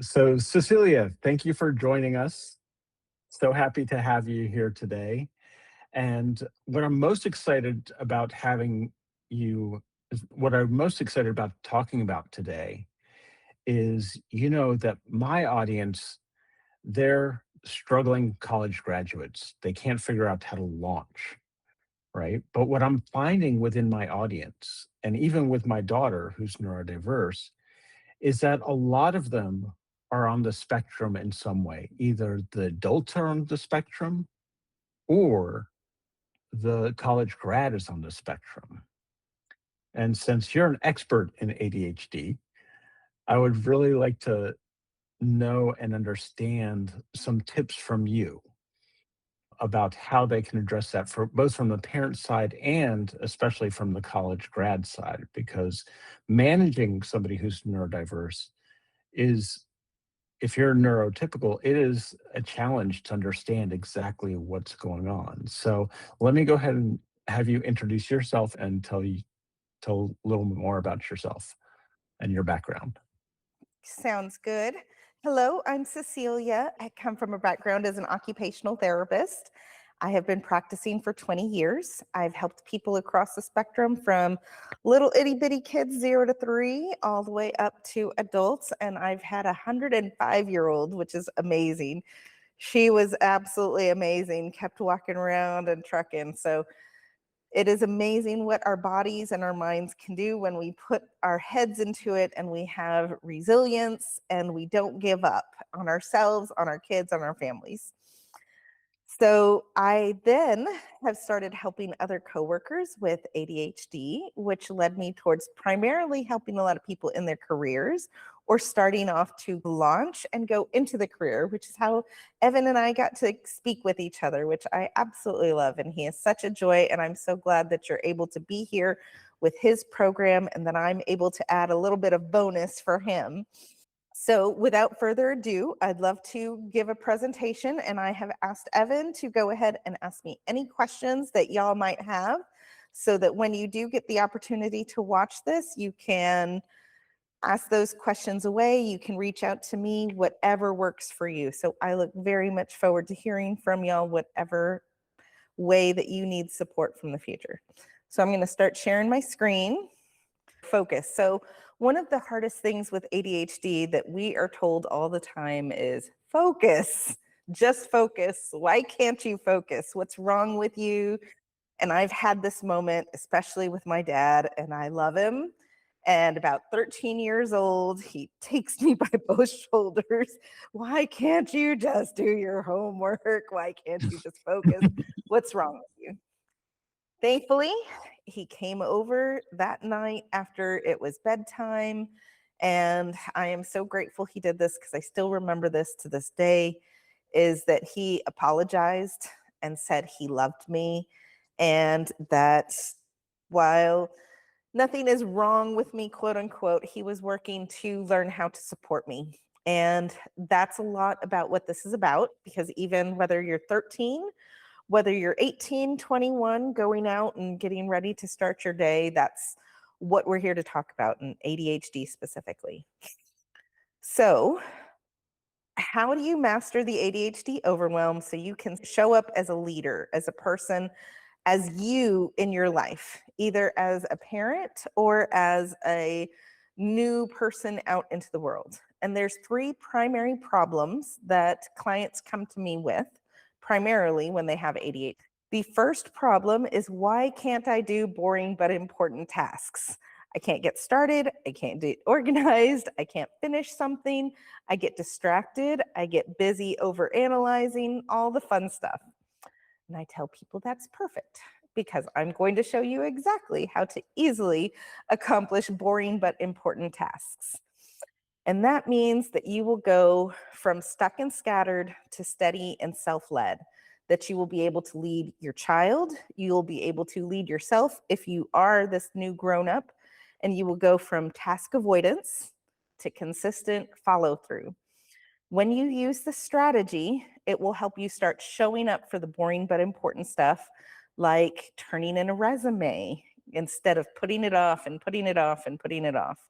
So, Cecilia, thank you for joining us. So happy to have you here today. And you, what I'm most excited about talking about today is, that my audience, they're struggling college graduates. They can't figure out how to launch, right? But what I'm finding within my audience, and even with my daughter who's neurodiverse, is that a lot of them are on the spectrum in some way. Either the adults are on the spectrum or the college grad is on the spectrum. And since you're an expert in ADHD, I would really like to know and understand some tips from you about how they can address that for both from the parent side and especially from the college grad side, because managing somebody who's neurodiverse is, if you're neurotypical, it is a challenge to understand exactly what's going on. So let me go ahead and have you introduce yourself and tell a little bit more about yourself and your background. Sounds good. Hello, I'm Cecilia. I come from a background as an occupational therapist. I have been practicing for 20 years. I've helped people across the spectrum from little itty bitty kids, 0 to 3, all the way up to adults. And I've had a 105-year-old, which is amazing. She was absolutely amazing, kept walking around and trucking. So it is amazing what our bodies and our minds can do when we put our heads into it and we have resilience and we don't give up on ourselves, on our kids, on our families. So I then have started helping other coworkers with ADHD, which led me towards primarily helping a lot of people in their careers or starting off to launch and go into the career, which is how Evan and I got to speak with each other, which I absolutely love. And he is such a joy. And I'm so glad that you're able to be here with his program and that I'm able to add a little bit of bonus for him. So without further ado, I'd love to give a presentation, and I have asked Evan to go ahead and ask me any questions that y'all might have so that when you do get the opportunity to watch this, you can ask those questions away. You can reach out to me, whatever works for you. So I look very much forward to hearing from y'all, whatever way that you need support from the future. So I'm going to start sharing my screen. Focus. So one of the hardest things with ADHD that we are told all the time is focus, just focus. Why can't you focus? What's wrong with you? And I've had this moment, especially with my dad, and I love him. And about 13 years old, he takes me by both shoulders. Why can't you just do your homework? Why can't you just focus? What's wrong with you? Thankfully, he came over that night after it was bedtime, and I am so grateful he did this because I still remember this to this day, is that he apologized and said he loved me and that while nothing is wrong with me, quote unquote, he was working to learn how to support me. And that's a lot about what this is about, because even whether you're 13, whether you're 18, 21, going out and getting ready to start your day, that's what we're here to talk about, in ADHD specifically. So how do you master the ADHD overwhelm so you can show up as a leader, as a person, as you in your life, either as a parent or as a new person out into the world? And there's 3 primary problems that clients come to me with, primarily when they have ADHD. The first problem is, why can't I do boring but important tasks? I can't get started, I can't get organized, I can't finish something, I get distracted, I get busy overanalyzing, all the fun stuff. And I tell people that's perfect, because I'm going to show you exactly how to easily accomplish boring but important tasks. And that means that you will go from stuck and scattered to steady and self-led, that you will be able to lead your child, you'll be able to lead yourself if you are this new grown-up, and you will go from task avoidance to consistent follow-through. When you use the strategy, it will help you start showing up for the boring but important stuff, like turning in a resume instead of putting it off and putting it off and putting it off,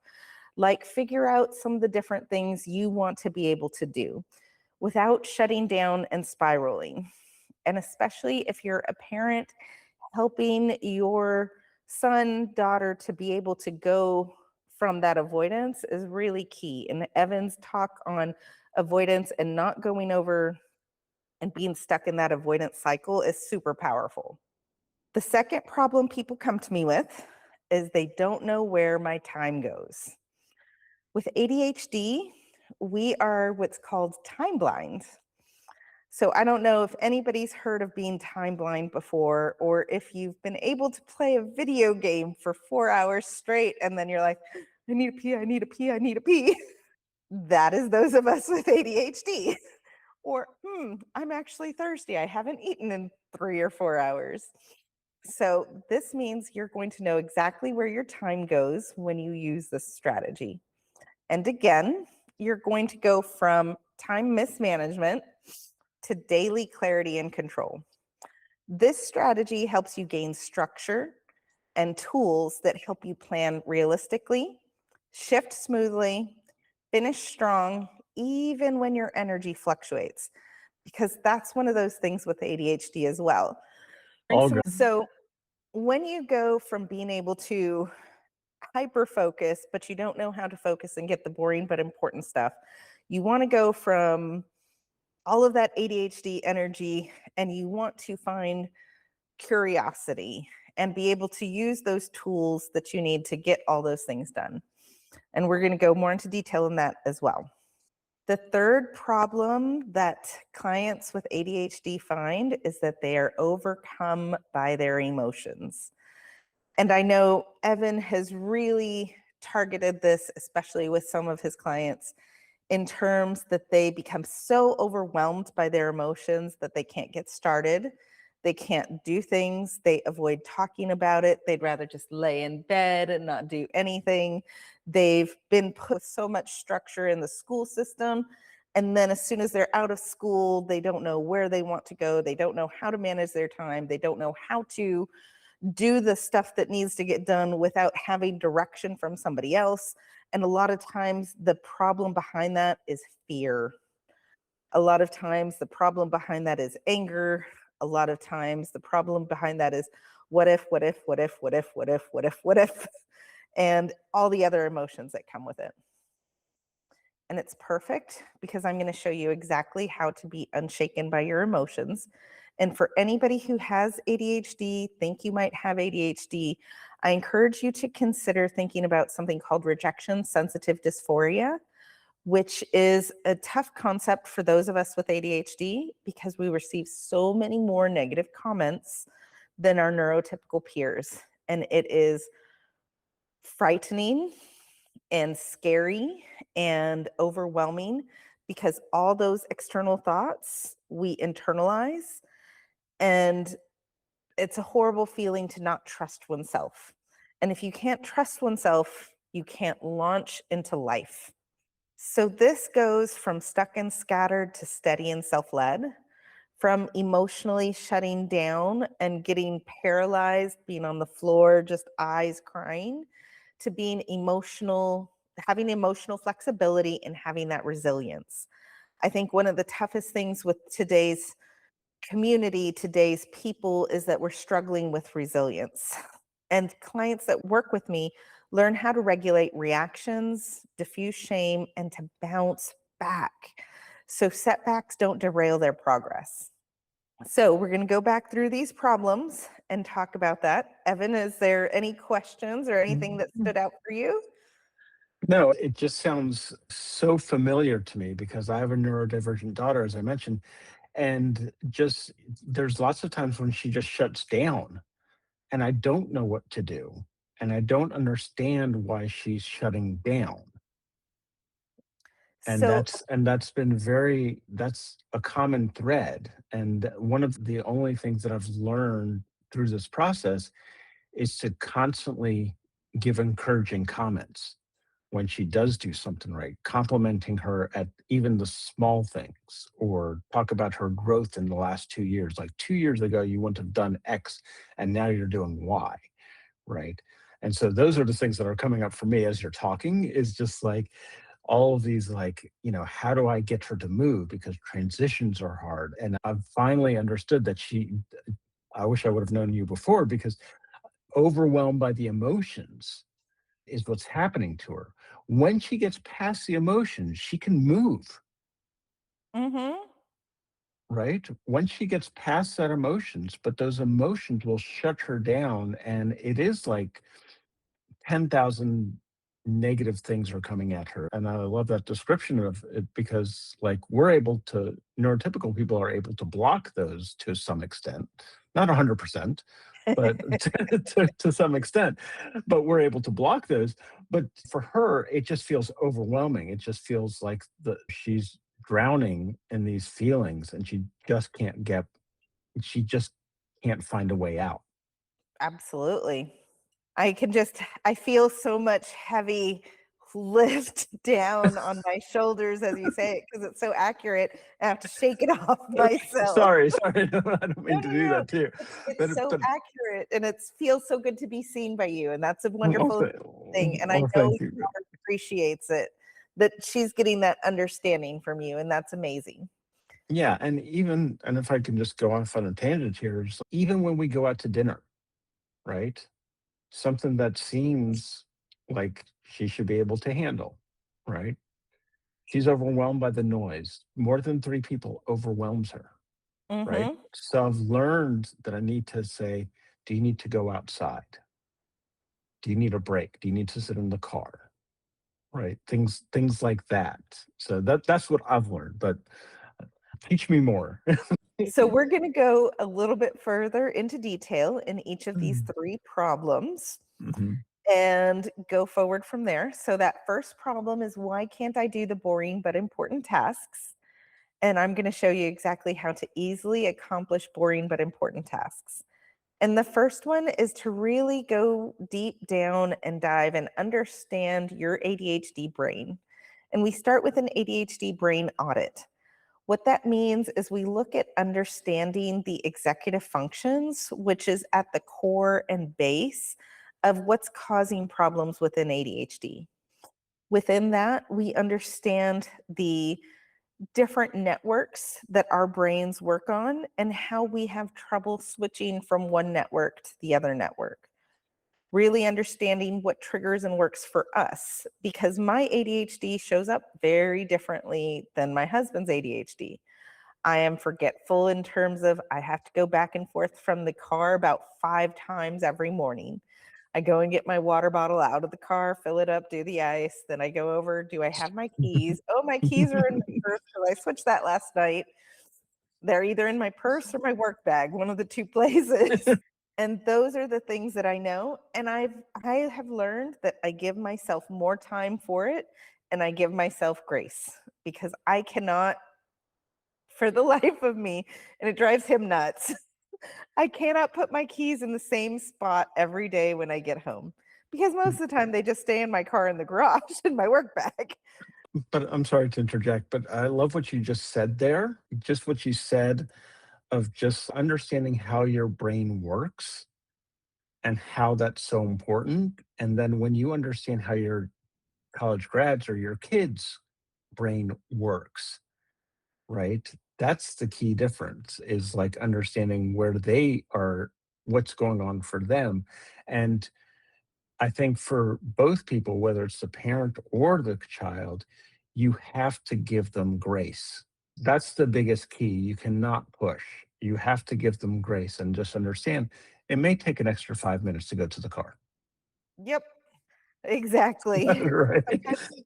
Like, figure out some of the different things you want to be able to do without shutting down and spiraling. And especially if you're a parent, helping your son, daughter to be able to go from that avoidance is really key. And Evan's talk on avoidance and not going over and being stuck in that avoidance cycle is super powerful. The second problem people come to me with is they don't know where my time goes. With ADHD, we are what's called time blind. So I don't know if anybody's heard of being time blind before, or if you've been able to play a video game for 4 hours straight and then you're like, I need a pee, I need a pee, I need a pee. That is those of us with ADHD. Or, I'm actually thirsty. I haven't eaten in 3 or 4 hours. So this means you're going to know exactly where your time goes when you use this strategy. And again, you're going to go from time mismanagement to daily clarity and control. This strategy helps you gain structure and tools that help you plan realistically, shift smoothly, finish strong, even when your energy fluctuates, because that's one of those things with ADHD as well. All good. So when you go from being able to hyper focus, but you don't know how to focus and get the boring but important stuff, you want to go from all of that ADHD energy and you want to find curiosity and be able to use those tools that you need to get all those things done. And we're going to go more into detail in that as well. The third problem that clients with ADHD find is that they are overcome by their emotions. And I know Evan has really targeted this, especially with some of his clients, in terms that they become so overwhelmed by their emotions that they can't get started. They can't do things. They avoid talking about it. They'd rather just lay in bed and not do anything. They've been put with so much structure in the school system. And then as soon as they're out of school, they don't know where they want to go. They don't know how to manage their time. They don't know how to do the stuff that needs to get done without having direction from somebody else. And a lot of times the problem behind that is fear. A lot of times the problem behind that is anger. A lot of times the problem behind that is what if, what if, what if, what if, what if, what if, what if, and all the other emotions that come with it. And it's perfect because I'm going to show you exactly how to be unshaken by your emotions. And for anybody who has ADHD, think you might have ADHD, I encourage you to consider thinking about something called rejection sensitive dysphoria, which is a tough concept for those of us with ADHD because we receive so many more negative comments than our neurotypical peers. And it is frightening and scary and overwhelming because all those external thoughts we internalize, and it's a horrible feeling to not trust oneself. And if you can't trust oneself, you can't launch into life. So this goes from stuck and scattered to steady and self-led, from emotionally shutting down and getting paralyzed, being on the floor, just eyes crying, to being emotional, having emotional flexibility and having that resilience. I think one of the toughest things with today's community, today's people, is that we're struggling with resilience. And clients that work with me learn how to regulate reactions, diffuse shame, and to bounce back. So setbacks don't derail their progress. So we're going to go back through these problems and talk about that. Evan, is there any questions or anything that stood out for you? No, it just sounds so familiar to me because I have a neurodivergent daughter, as I mentioned, and just there's lots of times when she just shuts down and I don't know what to do. And I don't understand why she's shutting down. And So, that's a common thread. And one of the only things that I've learned through this process is to constantly give encouraging comments when she does do something right, complimenting her at even the small things, or talk about her growth in the last 2 years. Like 2 years ago, you wouldn't have done X, and now you're doing Y, right? And so those are the things that are coming up for me as you're talking, is just like all of these, like, how do I get her to move, because transitions are hard. And I've finally understood that I wish I would have known you before, because overwhelmed by the emotions is what's happening to her. When she gets past the emotions, she can move, Mm-hmm. right? Once she gets past that emotions, but those emotions will shut her down. And it is like 10,000 negative things are coming at her. And I love that description of it, because, like, neurotypical people are able to block those to some extent, not 100%, but to some extent, but we're able to block those. But for her, it just feels overwhelming. It just feels like she's drowning in these feelings, and she just can't find a way out. Absolutely. I feel so much heavy lift down on my shoulders as you say it, because it's so accurate. I have to shake it off Okay, myself. sorry. No, I don't No, mean to no, do no. that too. It's But so but accurate, and it feels so good to be seen by you, and that's a well, wonderful thing, and I know thank your you. daughter appreciates it, that she's getting that understanding from you, and that's amazing. Yeah, and if I can just go off on a tangent here, even when we go out to dinner, right? Something that seems like she should be able to handle, right? She's overwhelmed by the noise. More than three people overwhelms her, right? Mhm. So I've learned that I need to say, do you need to go outside? Do you need a break? Do you need to sit in the car? Right, things like that. So that's what I've learned, but teach me more. So we're gonna go a little bit further into detail in each of these Mm, 3 problems mhm, and go forward from there. So that first problem is, why can't I do the boring but important tasks? And I'm gonna show you exactly how to easily accomplish boring but important tasks. And the first one is to really go deep down and dive and understand your ADHD brain. And we start with an ADHD brain audit. What that means is we look at understanding the executive functions, which is at the core and base of what's causing problems within ADHD. Within that, we understand the different networks that our brains work on and how we have trouble switching from one network to the other network. Really understanding what triggers and works for us, because my ADHD shows up very differently than my husband's ADHD. I am forgetful in terms of I have to go back and forth from the car about 5 times every morning. I go and get my water bottle out of the car, fill it up, do the ice. Then I go over, do I have my keys? Oh, my keys are in my purse because I switched that last night. They're either in my purse or my work bag, one of the two places. And those are the things that I know. And I have learned that I give myself more time for it, and I give myself grace, because I cannot, for the life of me, and it drives him nuts, I cannot put my keys in the same spot every day when I get home, because most of the time they just stay in my car in the garage in my work bag. but I'm sorry to interject, but I love what you just said there. Just what you said, of just understanding how your brain works and how that's so important. And then when you understand how your college grads or your kids' brain works, right? That's the key difference, is like understanding where they are, what's going on for them. And I think for both people, whether it's the parent or the child, you have to give them grace. That's the biggest key. You cannot push. You have to give them grace and just understand it may take an extra 5 minutes to go to the car. Yep, exactly. Right.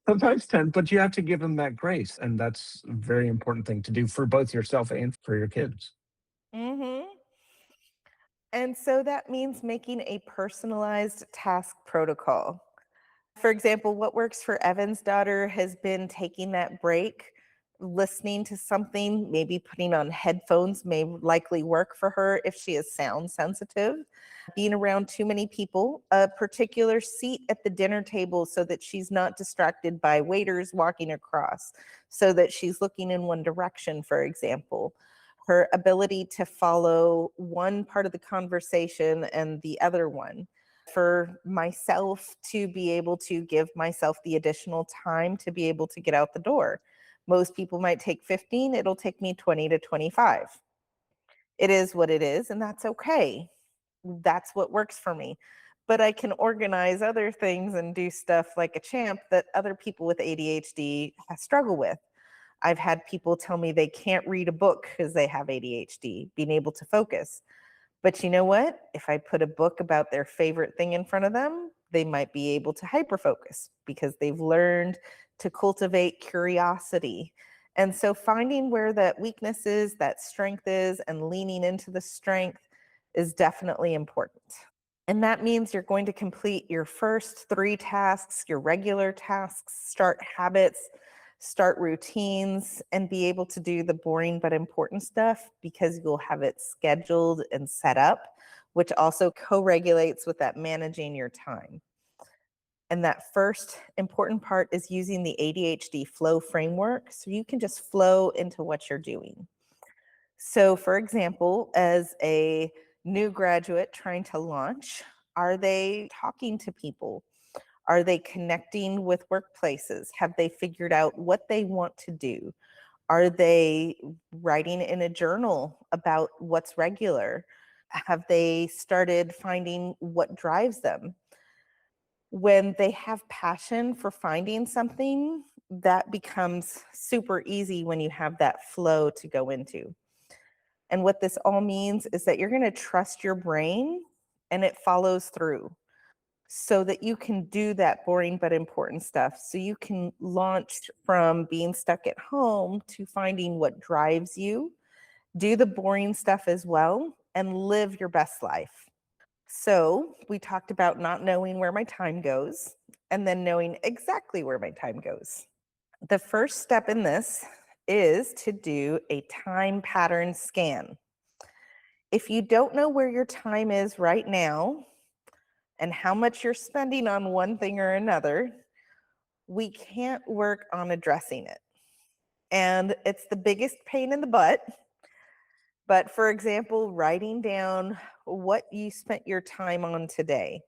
Sometimes 10, but you have to give them that grace. And that's a very important thing to do for both yourself and for your kids. Mhm. And so that means making a personalized task protocol. For example, what works for Evan's daughter has been taking that break, listening to something, maybe putting on headphones may likely work for her if she is sound sensitive. Being around too many people, a particular seat at the dinner table so that she's not distracted by waiters walking across, so that she's looking in one direction, for example. Her ability to follow one part of the conversation and the other one. for myself to be able to give myself the additional time to be able to get out the door. Most people might take 15, it'll take me 20 to 25. It is what it is, and that's okay. That's what works for me. But I can organize other things and do stuff like a champ that other people with ADHD struggle with. I've had people tell me they can't read a book because they have ADHD, being able to focus. But you know what? If I put a book about their favorite thing in front of them, they might be able to hyperfocus because they've learned to cultivate curiosity. And so finding where that weakness is, that strength is, and leaning into the strength is definitely important. And that means you're going to complete your first 3 tasks, your regular tasks, start habits, start routines, and be able to do the boring but important stuff because you'll have it scheduled and set up, which also co-regulates with that managing your time. And that first important part is using the ADHD flow framework so you can just flow into what you're doing. So, for example, as a new graduate trying to launch, are they talking to people? Are they connecting with workplaces? Have they figured out what they want to do? Are they writing in a journal about what's regular? Have they started finding what drives them? When they have passion for finding something, that becomes super easy when you have that flow to go into. And what this all means is that you're going to trust your brain and it follows through so that you can do that boring but important stuff. So you can launch from being stuck at home to finding what drives you, do the boring stuff as well, and live your best life. So we talked about not knowing where my time goes and then knowing exactly where my time goes. The first step in this is to do a time pattern scan. If you don't know where your time is right now and how much you're spending on one thing or another, we can't work on addressing it. And it's the biggest pain in the butt. But for example, writing down what you spent your time on today.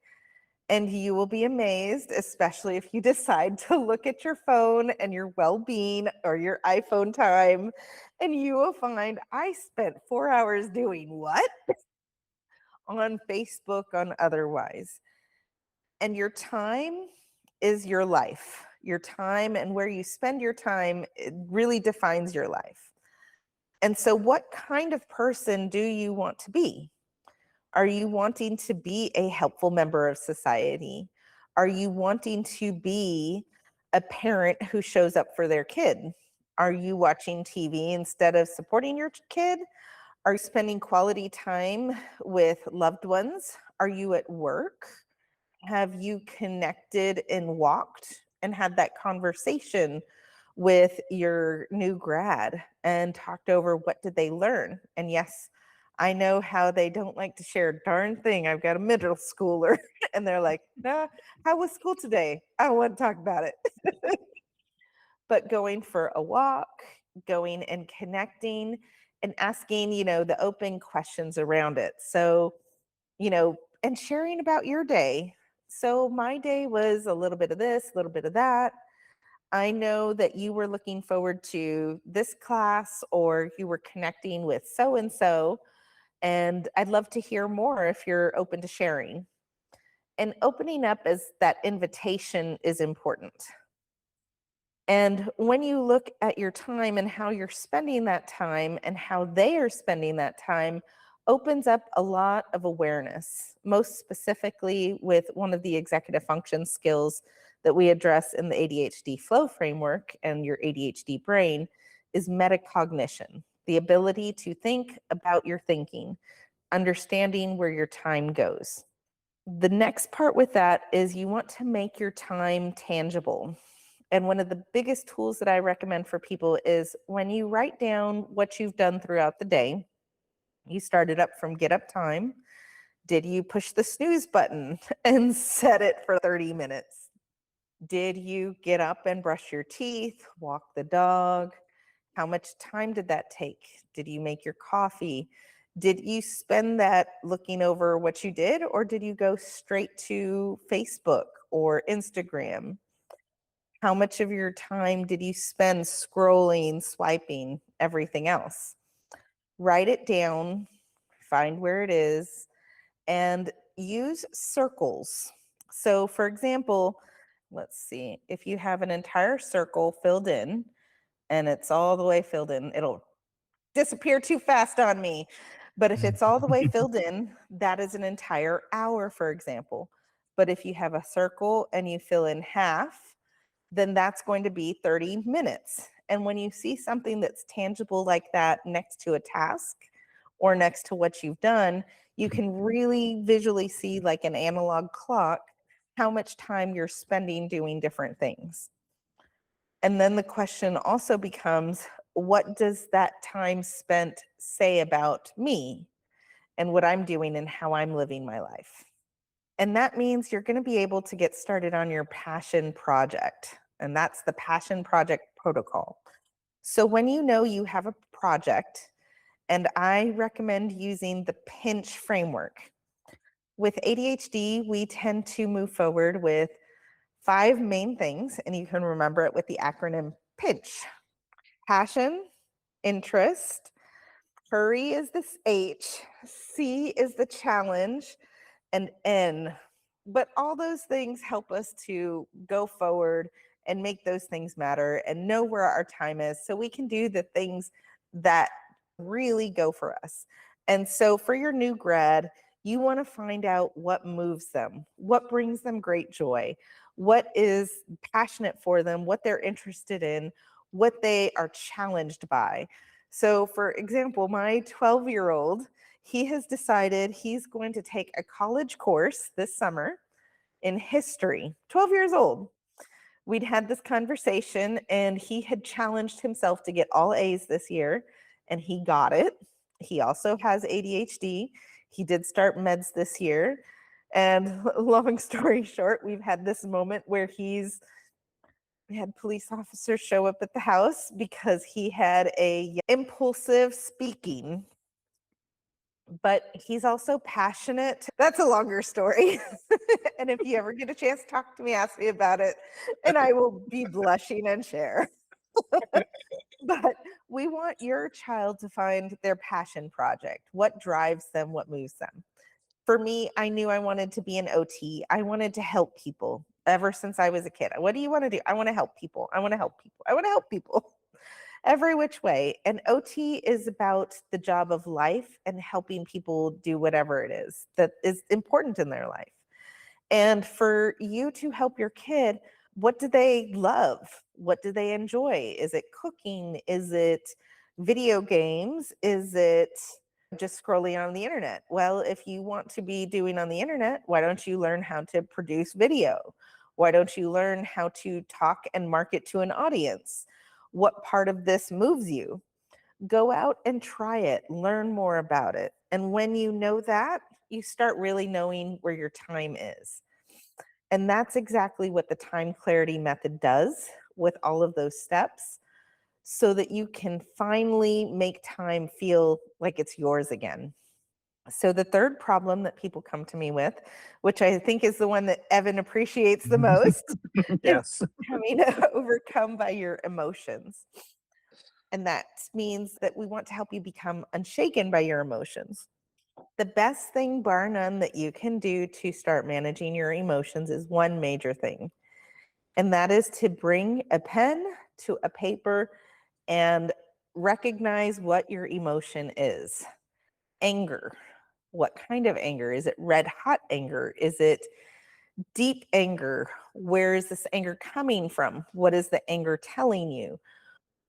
And you will be amazed, especially if you decide to look at your phone and your well being or your iPhone time, and you will find I spent 4 hours doing what? On Facebook, on otherwise. And your time is your life. Your time and where you spend your time, it really defines your life. And so, what kind of person do you want to be? Are you wanting to be a helpful member of society? Are you wanting to be a parent who shows up for their kid? Are you watching TV instead of supporting your kid? Are you spending quality time with loved ones? Are you at work? Have you connected and walked and had that conversation with your new grad and talked over what did they learn? And yes, I know how they don't like to share a darn thing. I've got a middle schooler and they're like, nah, how was school today? I don't want to talk about it. But going for a walk, going and connecting and asking, the open questions around it. So, and sharing about your day. So my day was a little bit of this, a little bit of that. I know that you were looking forward to this class or you were connecting with so and so. And I'd love to hear more if you're open to sharing. And opening up as that invitation is important. And when you look at your time and how you're spending that time and how they are spending that time, opens up a lot of awareness, most specifically with one of the executive function skills that we address in the ADHD flow framework and your ADHD brain is metacognition, the ability to think about your thinking, understanding where your time goes. The next part with that is you want to make your time tangible. And one of the biggest tools that I recommend for people is when you write down what you've done throughout the day, you started up from get up time. Did you push the snooze button and set it for 30 minutes? Did you get up and brush your teeth, walk the dog? How much time did that take? Did you make your coffee? Did you spend that looking over what you did, or did you go straight to Facebook or Instagram? How much of your time did you spend scrolling, swiping, everything else? Write it down, find where it is, and use circles. So, for example, let's see, if you have an entire circle filled in and it's all the way filled in, it'll disappear too fast on me. But if it's all the way filled in, that is an entire hour, for example. But if you have a circle and you fill in half, then that's going to be 30 minutes. And when you see something that's tangible like that next to a task or next to what you've done, you can really visually see, like an analog clock, how much time you're spending doing different things. And then the question also becomes, what does that time spent say about me and what I'm doing and how I'm living my life? And that means you're going to be able to get started on your passion project. And that's the passion project protocol. So when you know you have a project, and I recommend using the pinch framework. With ADHD, we tend to move forward with 5 main things, and you can remember it with the acronym PINCH. Passion, interest, hurry is this H, C is the challenge, and N. But all those things help us to go forward and make those things matter and know where our time is so we can do the things that really go for us. And so for your new grad, you want to find out what moves them, what brings them great joy, what is passionate for them, what they're interested in, what they are challenged by. So, for example, my 12-year-old, he has decided he's going to take a college course this summer in history, 12 years old. We'd had this conversation, and he had challenged himself to get all A's this year, and he got it. He also has ADHD. He did start meds this year. And long story short, we've had this moment where we had police officers show up at the house because he had a impulsive speaking, but he's also passionate. That's a longer story. And if you ever get a chance to talk to me, ask me about it, and I will be blushing and share. But we want your child to find their passion project, what drives them, what moves them. For me, I knew I wanted to be an OT. I wanted to help people ever since I was a kid. What do you want to do? I want to help people. I want to help people. I want to help people every which way. And OT is about the job of life and helping people do whatever it is that is important in their life. And for you to help your kid, what do they love? What do they enjoy? Is it cooking? Is it video games? Is it just scrolling on the internet? Well, if you want to be doing on the internet, why don't you learn how to produce video? Why don't you learn how to talk and market to an audience? What part of this moves you? Go out and try it, learn more about it. And when you know that, you start really knowing where your time is. And that's exactly what the time clarity method does with all of those steps, so that you can finally make time feel like it's yours again. So the third problem that people come to me with, which I think is the one that Evan appreciates the most, is Yes. becoming overcome by your emotions. And that means that we want to help you become unshaken by your emotions. The best thing, bar none, that you can do to start managing your emotions is one major thing, and that is to bring a pen to a paper and recognize what your emotion is. Anger. What kind of anger? Is it red hot anger? Is it deep anger? Where is this anger coming from? What is the anger telling you?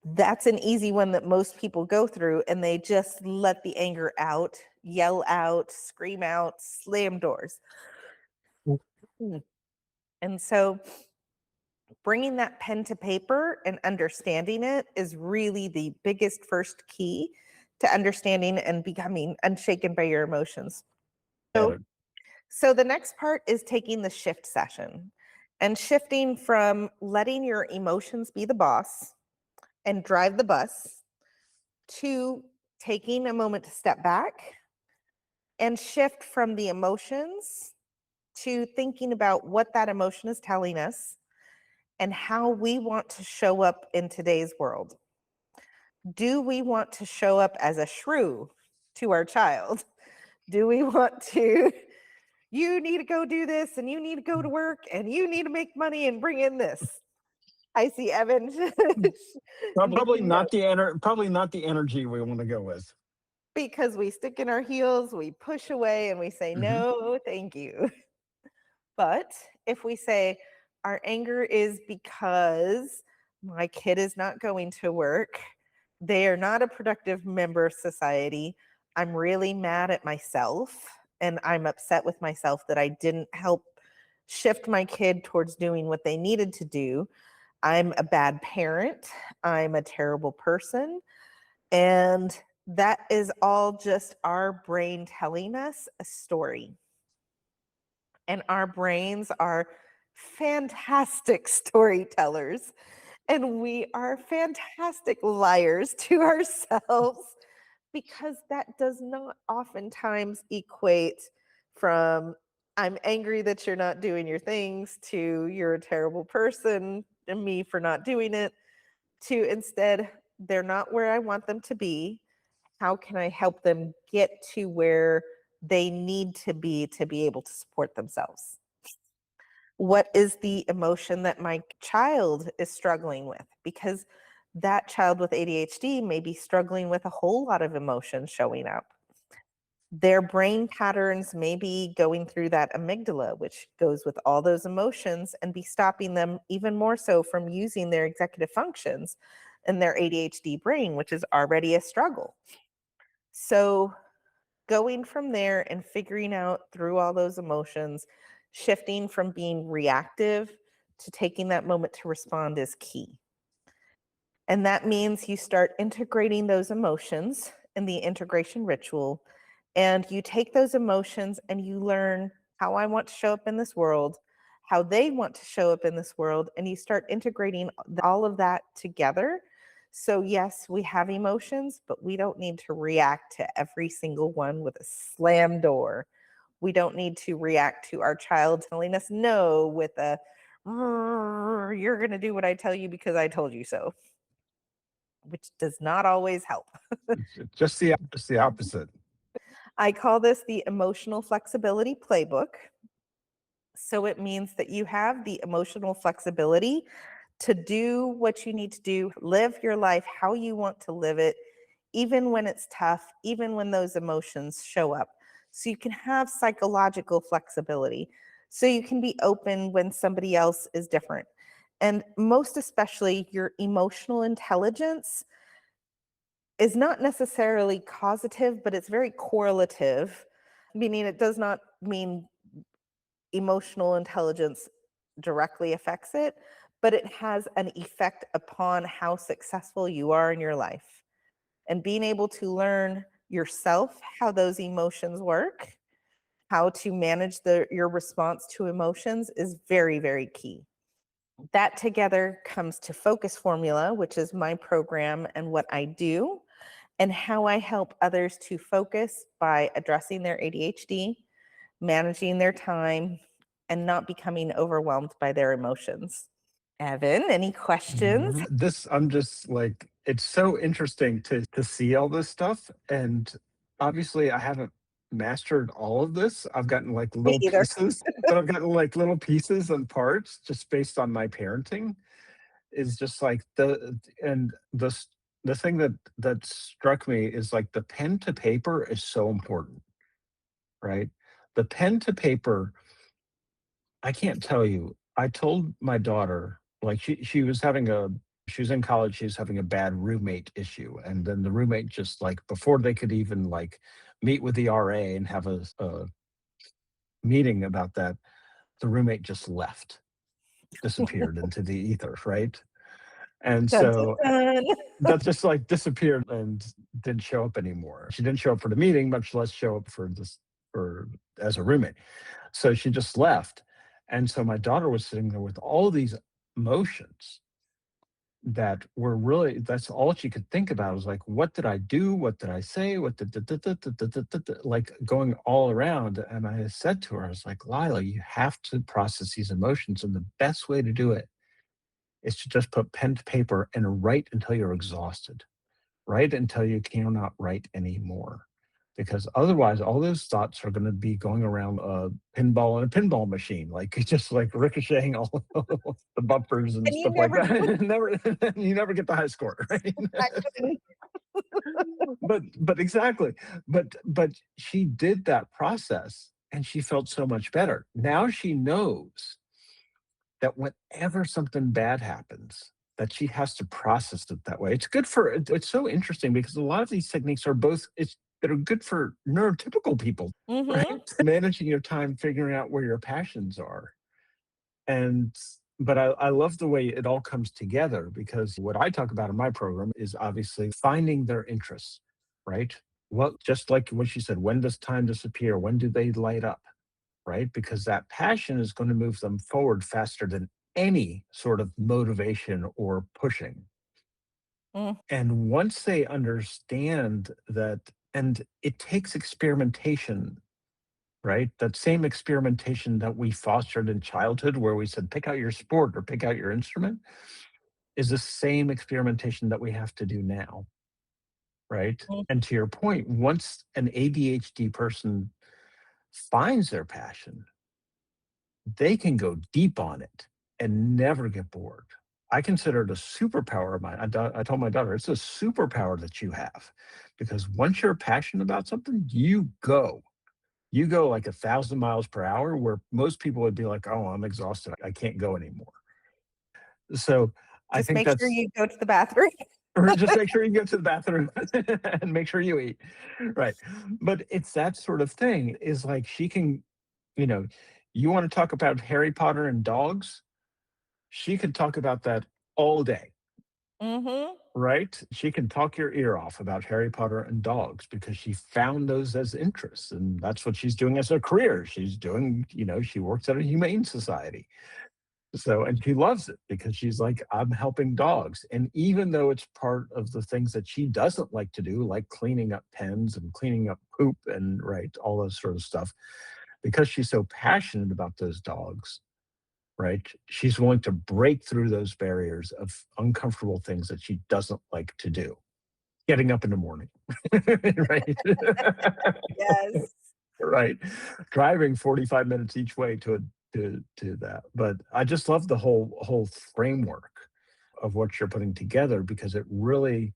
That's an easy one that most people go through, and they just let the anger out, yell out, scream out, slam doors. And so bringing that pen to paper and understanding it is really the biggest first key to understanding and becoming unshaken by your emotions. Got So, it. so the next part is taking the shift session and shifting from letting your emotions be the boss and drive the bus to taking a moment to step back and shift from the emotions to thinking about what that emotion is telling us and how we want to show up in today's world. Do we want to show up as a shrew to our child? Do we want to, you need to go do this and you need to go to work and you need to make money and bring in this? I see Evan making notes. Probably not the energy we want to go with. Because we stick in our heels, we push away and we say, Mhm. no, thank you. But if we say our anger is because my kid is not going to work, they are not a productive member of society, I'm really mad at myself and I'm upset with myself that I didn't help shift my kid towards doing what they needed to do. I'm a bad parent. I'm a terrible person. And that is all just our brain telling us a story. And our brains are fantastic storytellers. And we are fantastic liars to ourselves because that does not oftentimes equate from I'm angry that you're not doing your things to you're a terrible person and me for not doing it to instead they're not where I want them to be. How can I help them get to where they need to be able to support themselves? What is the emotion that my child is struggling with? Because that child with ADHD may be struggling with a whole lot of emotions showing up. Their brain patterns may be going through that amygdala, which goes with all those emotions, and be stopping them even more so from using their executive functions in their ADHD brain, which is already a struggle. So going from there and figuring out through all those emotions, shifting from being reactive to taking that moment to respond is key. And that means you start integrating those emotions in the integration ritual. And you take those emotions and you learn how I want to show up in this world, how they want to show up in this world. And you start integrating all of that together. So, yes, we have emotions, but we don't need to react to every single one with a slam door. We don't need to react to our child telling us no with a, you're going to do what I tell you because I told you so, which does not always help. Just the opposite. I call this the emotional flexibility playbook. So it means that you have the emotional flexibility to do what you need to do, live your life how you want to live it, even when it's tough, even when those emotions show up. So you can have psychological flexibility. So you can be open when somebody else is different. And most especially, your emotional intelligence is not necessarily causative, but it's very correlative, meaning it does not mean emotional intelligence directly affects it, but it has an effect upon how successful you are in your life. And being able to learn yourself how those emotions work, how to manage your response to emotions is very, very key. That together comes to Focus Formula, which is my program and what I do, and how I help others to focus by addressing their ADHD, managing their time, and not becoming overwhelmed by their emotions. Evan, any questions? I'm just like, it's so interesting to see all this stuff. And obviously, I haven't mastered all of this. I've gotten like Me little either. pieces, but I've gotten like little pieces and parts just based on my parenting. Is just like the thing that struck me is like the pen to paper is so important, right? The pen to paper, I can't tell you. I told my daughter, like she was in college, she was having a bad roommate issue. And then the roommate just like before they could even like meet with the RA and have a meeting about that, the roommate just left, disappeared into the ether, right? And Dun, dun, so dun. that just like disappeared and didn't show up anymore. She didn't show up for the meeting, much less show up for this for as a roommate. So she just left. And so my daughter was sitting there with all these emotions. that were really, that's all she could think about was like, what did I do? What did I say? What did, like going all around. And I said to her, I was like, Lila, you have to process these emotions. And the best way to do it is to just put pen to paper and write until you're exhausted. Write until you cannot write anymore. Because otherwise, all those thoughts are going to be going around a pinball in a pinball machine, like just like ricocheting all the bumpers and And you stuff like never that. Never, you never get the high score, right? actually. But exactly. But she did that process, and she felt so much better. Now she knows that whenever something bad happens, that she has to process it that way. It's good for it's so interesting because a lot of these techniques are both it's that are good for neurotypical people, right? Mm-hmm. Managing your time, figuring out where your passions are. And but I love the way it all comes together because what I talk about in my program is obviously finding their interests, right? Well, just like what she said, when does time disappear? When do they light up? Right? Because that passion is going to move them forward faster than any sort of motivation or pushing. Mm. And once they understand that, and it takes experimentation, right? That same experimentation that we fostered in childhood, where we said, pick out your sport or pick out your instrument, is the same experimentation that we have to do now, right? Mm. And to your point, once an ADHD person finds their passion, they can go deep on it and never get bored. I consider it a superpower of mine. I told my daughter, it's a superpower that you have because once you're passionate about something, you go. You go like 1,000 miles per hour, where most people would be like, oh, I'm exhausted. I can't go anymore. So I Just think make sure that's, you go to the bathroom. or just make sure you go to the bathroom and make sure you eat. Right. But it's that sort of thing is like she can, you know, you want to talk about Harry Potter and dogs? She could talk about that all day, Mm-hmm. right? She can talk your ear off about Harry Potter and dogs because she found those as interests. And that's what she's doing as a career. She's doing, she works at a humane society. So, and she loves it because she's like, I'm helping dogs. And even though it's part of the things that she doesn't like to do, like cleaning up pens and cleaning up poop and right, all those sort of stuff, because she's so passionate about those dogs, right? She's willing to break through those barriers of uncomfortable things that she doesn't like to do. Getting up in the morning, right? Yes. Right. Driving 45 minutes each way to that. But I just love the whole framework of what you're putting together because it really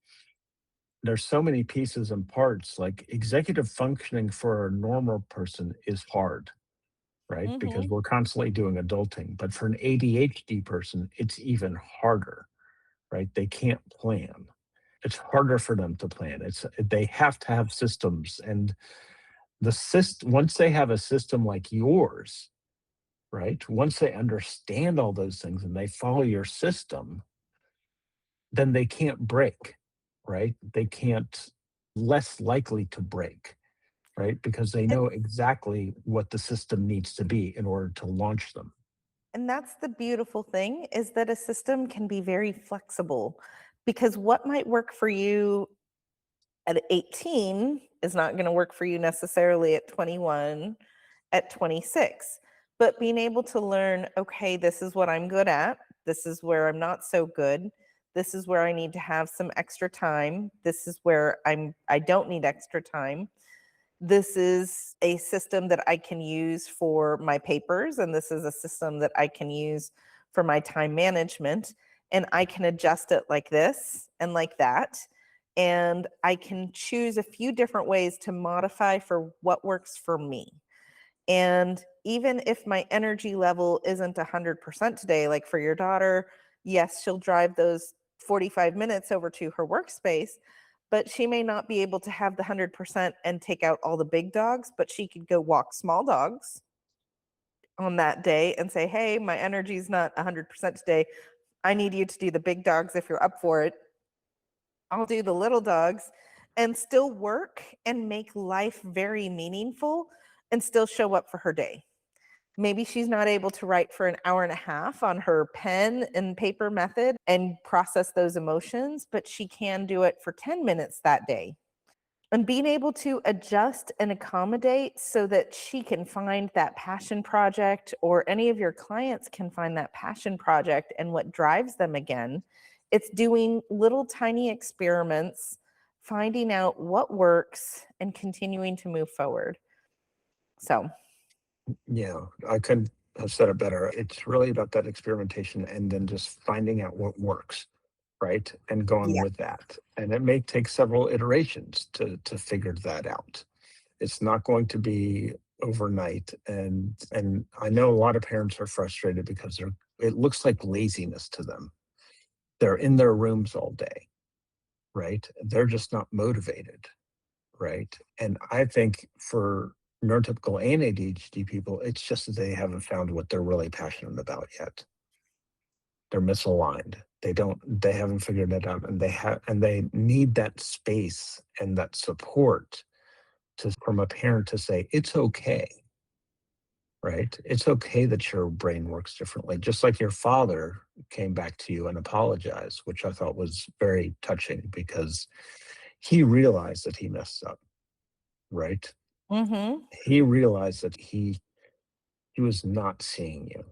there's so many pieces and parts. Like executive functioning for a normal person is hard, right? Because Mm-hmm. we're constantly doing adulting. But for an ADHD person, it's even harder, right? They can't plan. It's harder for them to plan. They have to have systems, and the system once they have a system like yours, right? Once they understand all those things and they follow your system, then they can't break, right? They can't less likely to break, right? Because they know exactly what the system needs to be in order to launch them. And that's the beautiful thing is that a system can be very flexible because what might work for you at 18 is not going to work for you necessarily at 21, at 26. But being able to learn, okay, this is what I'm good at. This is where I'm not so good. This is where I need to have some extra time. This is where I don't need extra time. This is a system that I can use for my papers, and this is a system that I can use for my time management. And I can adjust it like this and like that. And I can choose a few different ways to modify for what works for me. And even if my energy level isn't 100% today, like for your daughter, yes, she'll drive those 45 minutes over to her workspace, but she may not be able to have the 100% and take out all the big dogs, but she could go walk small dogs on that day and say, hey, my energy's not 100% today. I need you to do the big dogs if you're up for it. I'll do the little dogs and still work and make life very meaningful and still show up for her day. Maybe she's not able to write for an hour and a half on her pen and paper method and process those emotions, but she can do it for 10 minutes that day. And being able to adjust and accommodate so that she can find that passion project, or any of your clients can find that passion project and what drives them again. It's doing little tiny experiments, finding out what works, and continuing to move forward. So, Yeah, I couldn't have said it better. It's really about that experimentation and then just finding out what works, right? And going yeah. with that. And it may take several iterations to figure that out. It's not going to be overnight. And I know a lot of parents are frustrated because it looks like laziness to them. They're in their rooms all day, right? They're just not motivated, right? And I think for neurotypical and ADHD people, it's just that they haven't found what they're really passionate about yet. They're misaligned. They haven't figured it out, and they need that space and that support from a parent to say, it's okay, right? It's okay that your brain works differently. Just like your father came back to you and apologized, which I thought was very touching because he realized that he messed up, right? Mhm. He realized that he was not seeing you,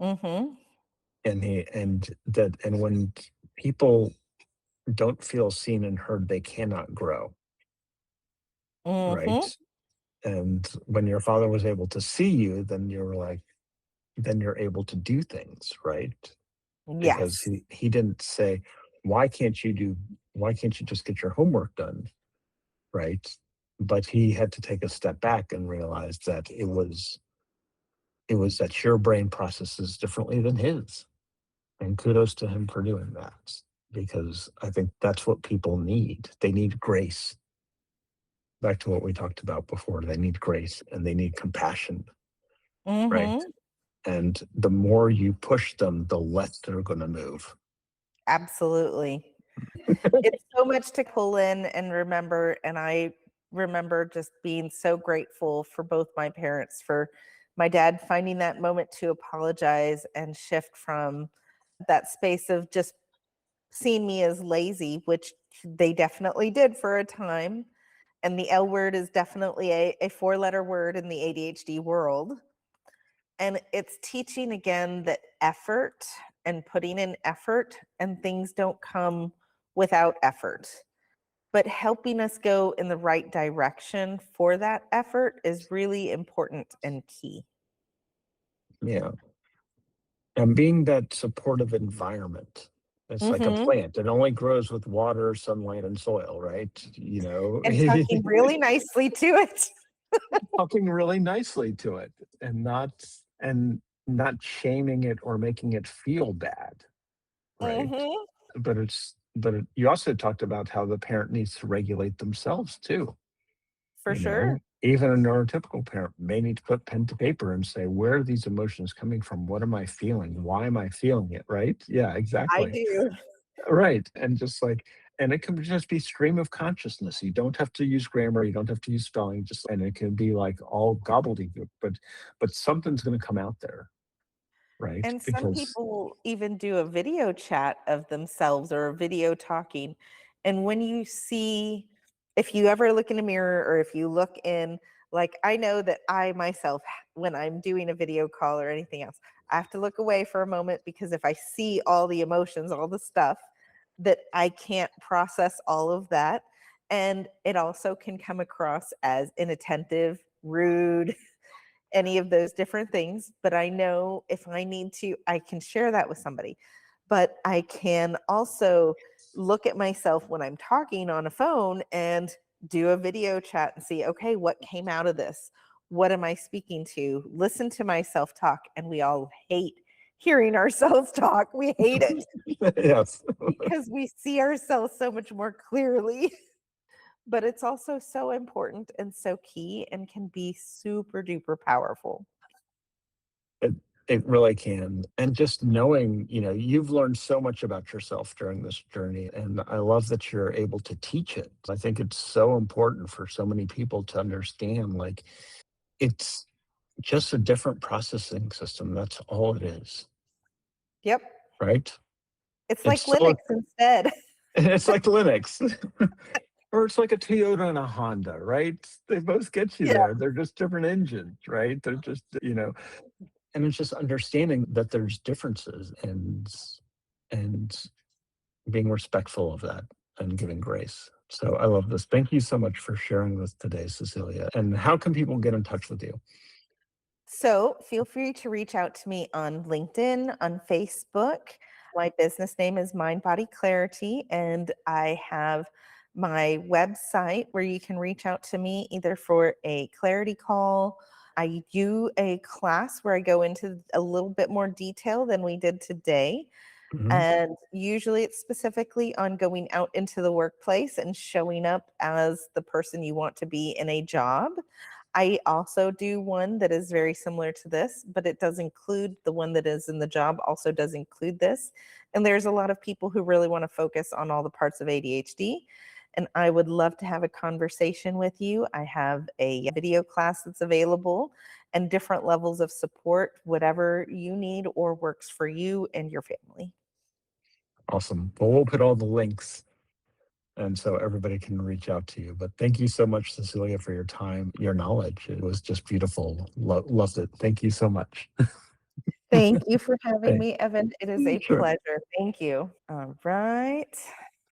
Mhm. and when people don't feel seen and heard, they cannot grow, Mhm. right? And when your father was able to see you, then you're able to do things, right? Because Yes. he didn't say, why can't you do why can't you just get your homework done, right? But he had to take a step back and realize that it was that your brain processes differently than his. And kudos to him for doing that because I think that's what people need. They need grace. Back to what we talked about before, they need grace and they need compassion, right? Mhm. And the more you push them, the less they're going to move. Absolutely. It's so much to pull in and remember, and I remember just being so grateful for both my parents, for my dad finding that moment to apologize and shift from that space of just seeing me as lazy, which they definitely did for a time. And the L word is definitely a four-letter word in the ADHD world. And it's teaching again that effort and putting in effort, and things don't come without effort. But helping us go in the right direction for that effort is really important and key. Yeah. And being that supportive environment. It's like a Mhm. plant. It only grows with water, sunlight, and soil, right? And talking really nicely to it. Talking really nicely to it and not shaming it or making it feel bad, right? Mhm. You also talked about how the parent needs to regulate themselves too. For sure. Even a neurotypical parent may need to put pen to paper and say, where are these emotions coming from? What am I feeling? Why am I feeling it? Right? Yeah, I exactly. do. Right. And it can just be stream of consciousness. You don't have to use grammar. You don't have to use spelling. And it can be like all gobbledygook, but something's going to come out there, right? And some Because people will even do a video chat of themselves or a video talking. And when you see, if you ever look in a mirror or if you look in, like I know that I myself, when I'm doing a video call or anything else, I have to look away for a moment, because if I see all the emotions, all the stuff, that I can't process all of that. And it also can come across as inattentive, rude, any of those different things. But I know if I need to, I can share that with somebody. But I can also look at myself when I'm talking on a phone and do a video chat and see, okay, what came out of this? What am I speaking to? Listen to myself talk. And we all hate hearing ourselves talk. We hate it yes, because we see ourselves so much more clearly. But it's also so important and so key and can be super duper powerful. it, it really can. And just knowing, you've learned so much about yourself during this journey. And I love that you're able to teach it. I think it's so important for so many people to understand like it's just a different processing system. That's all it is, Yep. right? It's It's like still Linux instead. it's like Linux. Or it's like a Toyota and a Honda, right? They both get you Yeah. there. They're just different engines, right? They're just, and it's just understanding that there's differences and being respectful of that and giving grace. So I love this. Thank you so much for sharing this today, Cecilia. And how can people get in touch with you? So feel free to reach out to me on LinkedIn, on Facebook. My business name is Mind Body Clarity, and I have my website where you can reach out to me either for a clarity call. I do a class where I go into a little bit more detail than we did today. Mhm. And usually it's specifically on going out into the workplace and showing up as the person you want to be in a job. I also do one that is very similar to this, but it does include the one that is in the job, also does include this. And there's a lot of people who really want to focus on all the parts of ADHD. And I would love to have a conversation with you. I have a video class that's available and different levels of support, whatever you need or works for you and your family. Awesome. Well, we'll put all the links and so everybody can reach out to you. But thank you so much, Cecilia, for your time, your knowledge. It was just beautiful. Loved it. Thank you so much. Thank you for having Thank- me, Evan. It is a Sure. pleasure. Thank you. All right.